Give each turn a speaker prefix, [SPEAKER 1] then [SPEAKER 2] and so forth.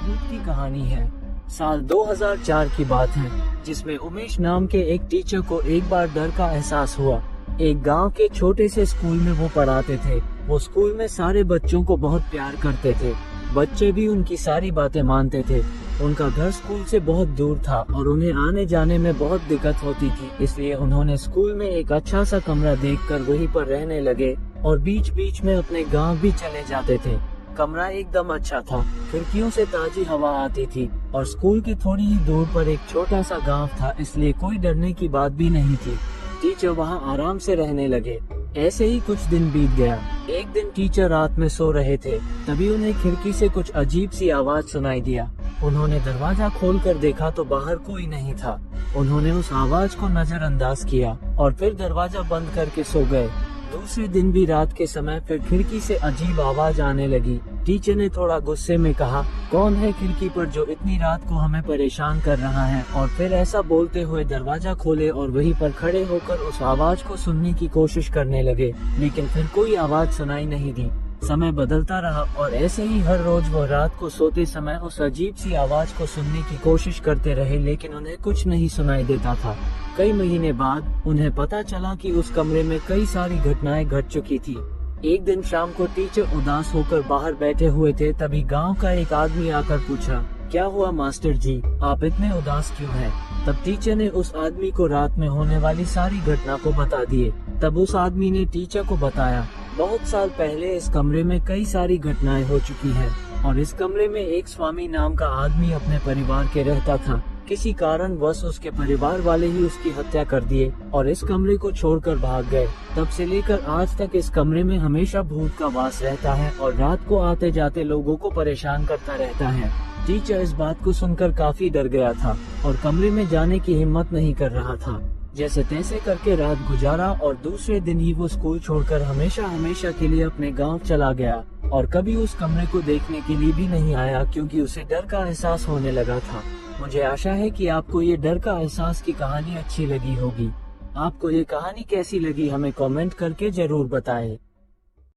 [SPEAKER 1] भूत की कहानी है। साल 2004 की बात है, जिसमें उमेश नाम के एक टीचर को एक बार डर का एहसास हुआ। एक गांव के छोटे से स्कूल में वो पढ़ाते थे। वो स्कूल में सारे बच्चों को बहुत प्यार करते थे। बच्चे भी उनकी सारी बातें मानते थे। उनका घर स्कूल से बहुत दूर था और उन्हें आने जाने में बहुत दिक्कत होती थी। इसलिए उन्होंने स्कूल में एक अच्छा सा कमरा देखकर वहीं पर रहने लगे और बीच बीच में अपने गांव भी चले जाते थे। कमरा एकदम अच्छा था, खिड़कियों से ताजी हवा आती थी और स्कूल की थोड़ी ही दूर पर एक छोटा सा गांव था, इसलिए कोई डरने की बात भी नहीं थी। टीचर वहां आराम से रहने लगे। ऐसे ही कुछ दिन बीत गया। एक दिन टीचर रात में सो रहे थे, तभी उन्हें खिड़की से कुछ अजीब सी आवाज सुनाई दिया। उन्होंने दरवाजा खोलकर देखा तो बाहर कोई नहीं था। उन्होंने उस आवाज को नजरअंदाज किया और फिर दरवाजा बंद करके सो गए। दूसरे दिन भी रात के समय फिर खिड़की से अजीब आवाज आने लगी। टीचर ने थोड़ा गुस्से में कहा, कौन है खिड़की पर जो इतनी रात को हमें परेशान कर रहा है? और फिर ऐसा बोलते हुए दरवाजा खोले और वहीं पर खड़े होकर उस आवाज को सुनने की कोशिश करने लगे, लेकिन फिर कोई आवाज सुनाई नहीं दी। समय बदलता रहा और ऐसे ही हर रोज वो रात को सोते समय उस अजीब सी आवाज को सुनने की कोशिश करते रहे, लेकिन उन्हें कुछ नहीं सुनाई देता था। कई महीने बाद उन्हें पता चला कि उस कमरे में कई सारी घटनाएं घट चुकी थी। एक दिन शाम को टीचर उदास होकर बाहर बैठे हुए थे, तभी गांव का एक आदमी आकर पूछा, क्या हुआ मास्टर जी, आप इतने उदास क्यों हैं? तब टीचर ने उस आदमी को रात में होने वाली सारी घटना को बता दिए। तब उस आदमी ने टीचर को बताया, बहुत साल पहले इस कमरे में कई सारी घटनाएं हो चुकी हैं और इस कमरे में एक स्वामी नाम का आदमी अपने परिवार के रहता था। किसी कारणवश उसके परिवार वाले ही उसकी हत्या कर दिए और इस कमरे को छोड़कर भाग गए। तब से लेकर आज तक इस कमरे में हमेशा भूत का वास रहता है और रात को आते जाते लोगों को परेशान करता रहता है। टीचर इस बात को सुनकर काफी डर गया था और कमरे में जाने की हिम्मत नहीं कर रहा था। जैसे तैसे करके रात गुजारा और दूसरे दिन ही वो स्कूल छोड़कर हमेशा हमेशा के लिए अपने गांव चला गया और कभी उस कमरे को देखने के लिए भी नहीं आया, क्योंकि उसे डर का एहसास होने लगा था। मुझे आशा है कि आपको ये डर का एहसास की कहानी अच्छी लगी होगी। आपको ये कहानी कैसी लगी हमें कमेंट करके जरूर बताएं।